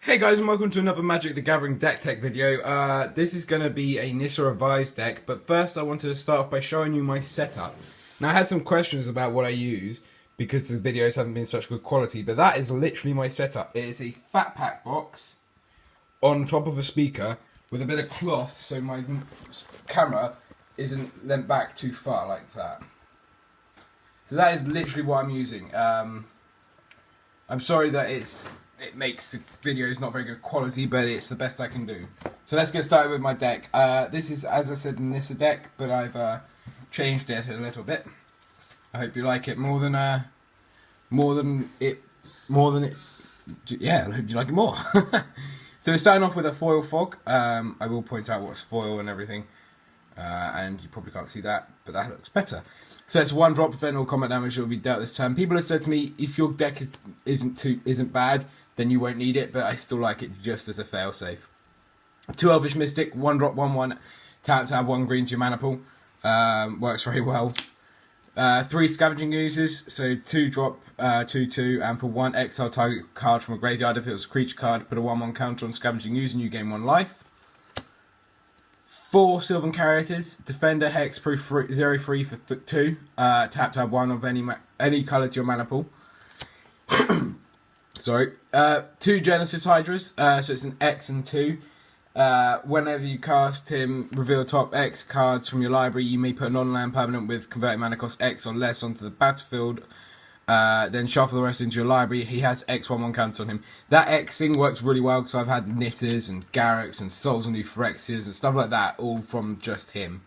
Hey guys, and welcome to another Magic the Gathering deck tech video. This is going to be a Nissa revised deck, but first I wanted to start off by showing you my setup. Now I had some questions about what I use because the videos haven't been such good quality, but that is literally my setup. It is a fat pack box on top of a speaker with a bit of cloth so my camera isn't leant back too far like that. So that is literally what I'm using. I'm sorry that it makes the videos not very good quality, but it's the best I can do. So let's get started with my deck. This is, as I said, a Nissa deck, but I've changed it a little bit. I hope you like it more than it. Yeah, I hope you like it more. So we're starting off with a foil fog. I will point out what's foil and everything, and you probably can't see that, but that looks better. So it's 1-drop, prevent all combat damage that will be dealt this turn. People have said to me, if your deck isn't bad, then you won't need it, but I still like it just as a failsafe. 2 Elvish Mystic, 1-drop, 1/1, tap to add 1 green to your mana pool. Works very well. 3 Scavenging Oozes, so 2-drop, 2/2, and for 1 exile target card from a graveyard. If it was a creature card, put a 1/1 counter on Scavenging Ooze and you gain 1 life. 4 Sylvan Caryatid, Defender, Hexproof, 0/3 for 2. Tap to add 1 of any colour to your mana pool. Sorry. 2 Genesis Hydras, so it's an X and 2. Whenever you cast him, reveal top X cards from your library. You may put a non-land permanent with converted mana cost X or less onto the battlefield. Then shuffle the rest into your library. He has X 1/1 counters on him. That X thing works really well because I've had Nissas and Garrux and Souls and New Phyrexias and stuff like that, all from just him.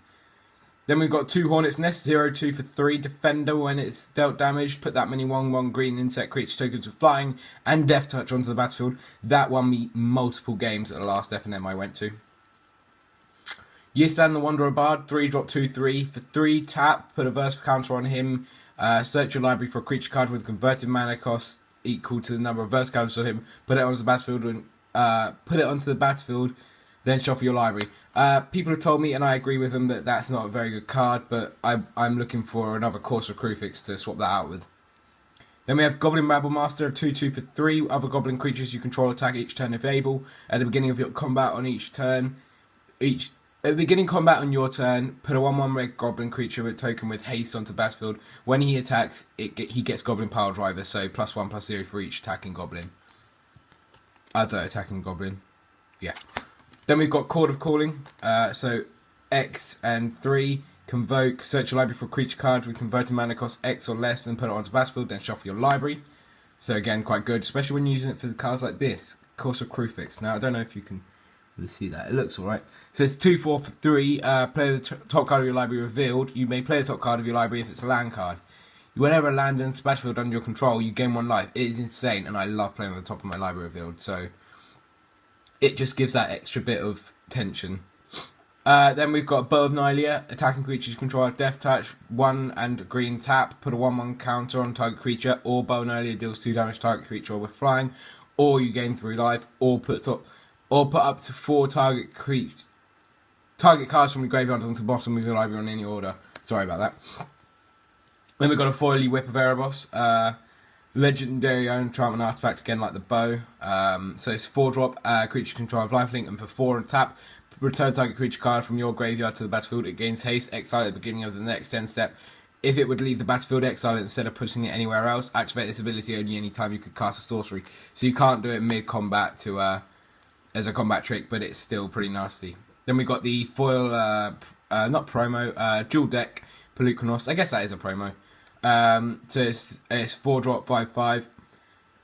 Then we've got 2 Hornet's Nest, 0/2 for 3. Defender, when it's dealt damage, put that many 1/1 green insect creature tokens with flying and Death Touch onto the battlefield. That won me multiple games at the last FNM I went to. Yisan the Wanderer Bard, 3-drop, 2/3 for 3. Tap, put a verse counter on him. Search your library for a creature card with converted mana cost equal to the number of verse counters on him. Put it onto the battlefield, then shuffle your library. People have told me, and I agree with them, that that's not a very good card, but I'm looking for another Courser Crucifix to swap that out with. Then we have Goblin Rabblemaster, 2/2 for 3. Other goblin creatures you control attack each turn if able. At the beginning of your combat on each turn, at the beginning combat on your turn, put a 1/1 red goblin creature with token with haste onto the battlefield. When he attacks, he gets Goblin Pile Driver, so +1/+0 for each attacking goblin. Other attacking goblin. Yeah. Then we've got Chord of Calling, so X and 3, convoke, search your library for a creature card with converted mana cost X or less, and put it onto the battlefield, then shuffle your library. So again, quite good, especially when you're using it for the cards like this, Courser Crucifix. Now, I don't know if you can really see that, it looks alright. So it's 2/4 for 3, play the top card of your library revealed. You may play the top card of your library if it's a land card. Whenever a land enters the battlefield under your control, you gain 1 life. It is insane, and I love playing with the top of my library revealed, so it just gives that extra bit of tension. Then we've got Bow of Nylea. Attacking creatures you control have Death Touch, 1 and green tap. Put a 1/1 counter on target creature, or Bow of Nylea deals 2 damage to target creature with flying, or you gain 3 life, or put up to 4 target cards from your graveyard onto the bottom of your library in any order. Sorry about that. Then we've got a Foily Whip of Erebos. Legendary enchantment artifact, again like the bow. So it's 4-drop, creature control of lifelink, and for 4 and tap, return target creature card from your graveyard to the battlefield. It gains haste, exile at the beginning of the next end step. If it would leave the battlefield, exile it instead of putting it anywhere else. Activate this ability only any time you could cast a sorcery. So you can't do it mid-combat as a combat trick, but it's still pretty nasty. Then we've got the foil, not promo, dual deck, Pelucanos. I guess that is a promo. So it's 4-drop, 5/5,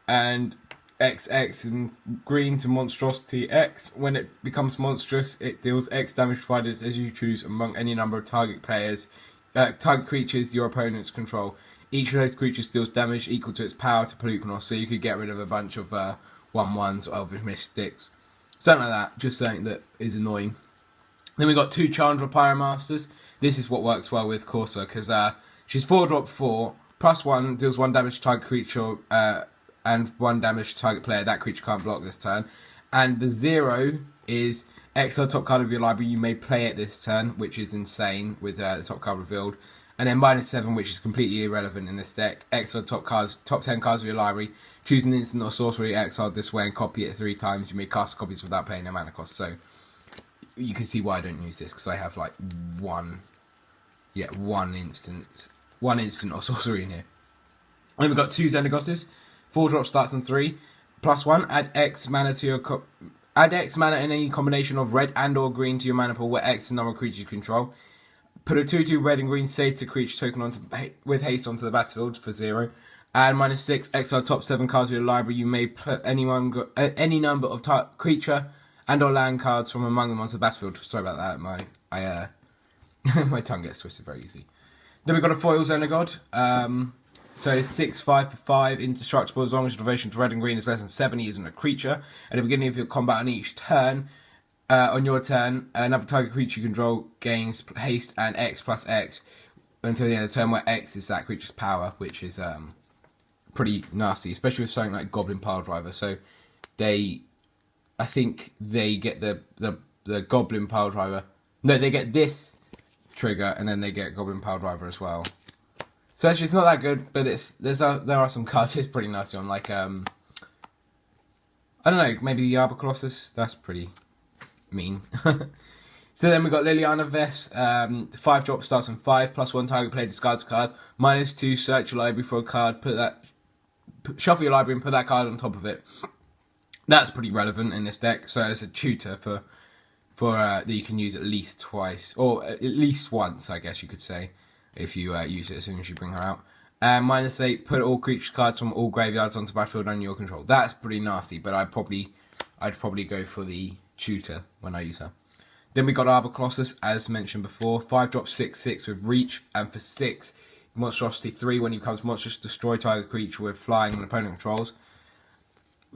and XX and green to Monstrosity X. When it becomes monstrous, it deals X damage provided as you choose among any number of target creatures your opponents control. Each of those creatures deals damage equal to its power to Pelucanos, so you could get rid of a bunch of 1/1s or Elvish Mystics. Something like that, just something that is annoying. Then we got 2 Chandra Pyromasters. This is what works well with Corsa, because she's 4-drop 4, +1, deals 1 damage to target creature, and 1 damage to target player. That creature can't block this turn. And the 0 is exile top card of your library. You may play it this turn, which is insane with the top card revealed. And then -7, which is completely irrelevant in this deck. Exile top 10 cards of your library. Choose an instant or sorcery exiled this way and copy it 3 times. You may cast copies without paying a mana cost. So you can see why I don't use this, because I have like one instant or sorcery in here. And then we've got 2 Xenagosses. 4 drop starts on 3. +1. Add X mana to your add X mana in any combination of red and or green to your mana pool where X is the number of creatures you control. Put a 2/2 red and green Satyr creature token with haste onto the battlefield for 0. And -6, exile top 7 cards of your library. You may put any number of creature and or land cards from among them onto the battlefield. Sorry about that, my tongue gets twisted very easily. Then we've got a foil Xenagod. So 6/5 for 5, indestructible as long as your devotion to red and green is less than 70, isn't a creature. At the beginning of your combat on each turn, on your turn, another target creature you control gains haste and X+X until the end of the turn, where X is that creature's power, which is pretty nasty, especially with something like Goblin Piledriver. So I think they get the Goblin Piledriver. No, they get this trigger and then they get Goblin Piledriver as well. So actually, it's not that good, but there are some cards it's pretty nasty on, like I don't know, maybe the Arbor Colossus. That's pretty mean. So then we've got Liliana Vest. 5 drop starts on 5, +1 target player discards a card. -2 search your library for a card. Shuffle your library and put that card on top of it. That's pretty relevant in this deck. So it's a tutor for that you can use at least twice, or at least once, I guess you could say, if you use it as soon as you bring her out. And -8, put all creature cards from all graveyards onto battlefield under your control. That's pretty nasty, but I'd probably go for the tutor when I use her. Then we got Arbor Colossus, as mentioned before. 5 drop 6/6 with reach, and for 6, monstrosity 3 when he becomes monstrous, destroy target creature with flying and opponent controls.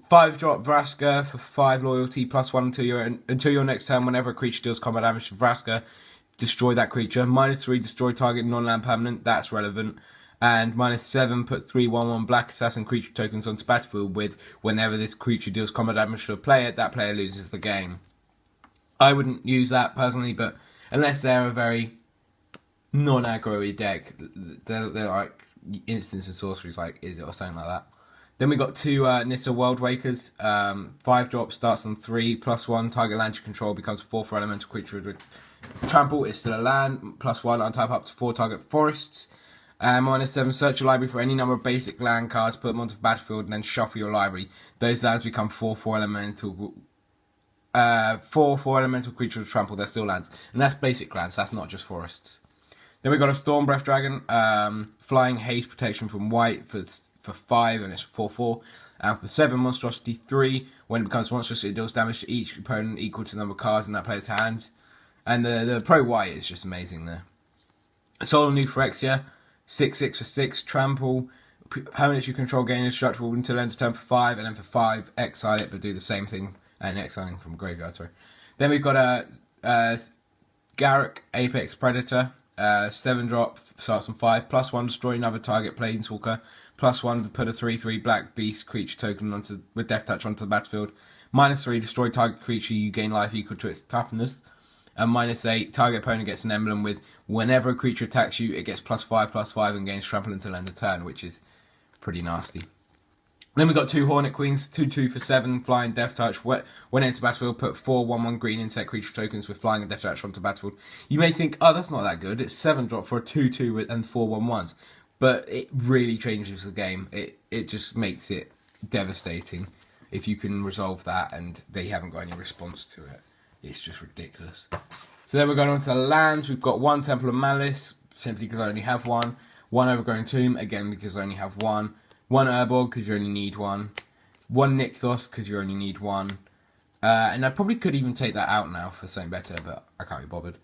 5 drop Vraska for 5 loyalty, +1 until your next turn. Whenever a creature deals combat damage to Vraska, destroy that creature. -3, destroy target non-land permanent. That's relevant. And -7, put 3/1/1 black assassin creature tokens onto battlefield with whenever this creature deals combat damage to a player, that player loses the game. I wouldn't use that personally, but unless they're a very non-aggro-y deck, they're like instants and sorceries like Izzet or something like that. Then we got 2 Nissa World Wakers. 5 drop starts on 3, +1 target land you control becomes a 4/4 elemental creature with trample. It's still a land. +1 untap up to 4 target forests. -7, search your library for any number of basic land cards, put them onto the battlefield, and then shuffle your library. Those lands become 4/4 elemental. 4/4 elemental creature with trample. They're still lands, and that's basic lands. That's not just forests. Then we got a Storm Breath Dragon, flying haste protection from white for 5, and it's 4/4. And for 7, monstrosity 3. When it becomes monstrous, it deals damage to each opponent equal to the number of cards in that player's hand. And the pro white is just amazing there. Solar New Phyrexia, 6/6 for 6, trample. Permanents you control gain indestructible until end of turn for 5, and then for 5, exile it, but do the same thing, and exiling from graveyard, sorry. Then we've got a Garruk Apex Predator, 7 drop, starts on 5, +1 destroy another target planeswalker, +1 to put a 3/3 black beast creature token with death touch onto the battlefield, -3 destroy target creature you gain life equal to its toughness, and -8 target opponent gets an emblem with whenever a creature attacks you it gets +5/+5 and gains trample until end of turn, which is pretty nasty. Then we got 2 Hornet Queens, 2/2 for 7, flying death touch. When into battlefield, put 4/1/1 green insect creature tokens with flying and death touch onto battlefield. You may think, oh, that's not that good. It's 7 drop for a 2/2 and 4/1/1s, but it really changes the game. It just makes it devastating if you can resolve that, and they haven't got any response to it. It's just ridiculous. So then we're going on to the lands. We've got 1 Temple of Malice, simply because I only have 1. 1 Overgrown Tomb, again because I only have 1. 1 Urborg, because you only need 1. 1 Nykthos, because you only need 1. And I probably could even take that out now for something better, but I can't be bothered.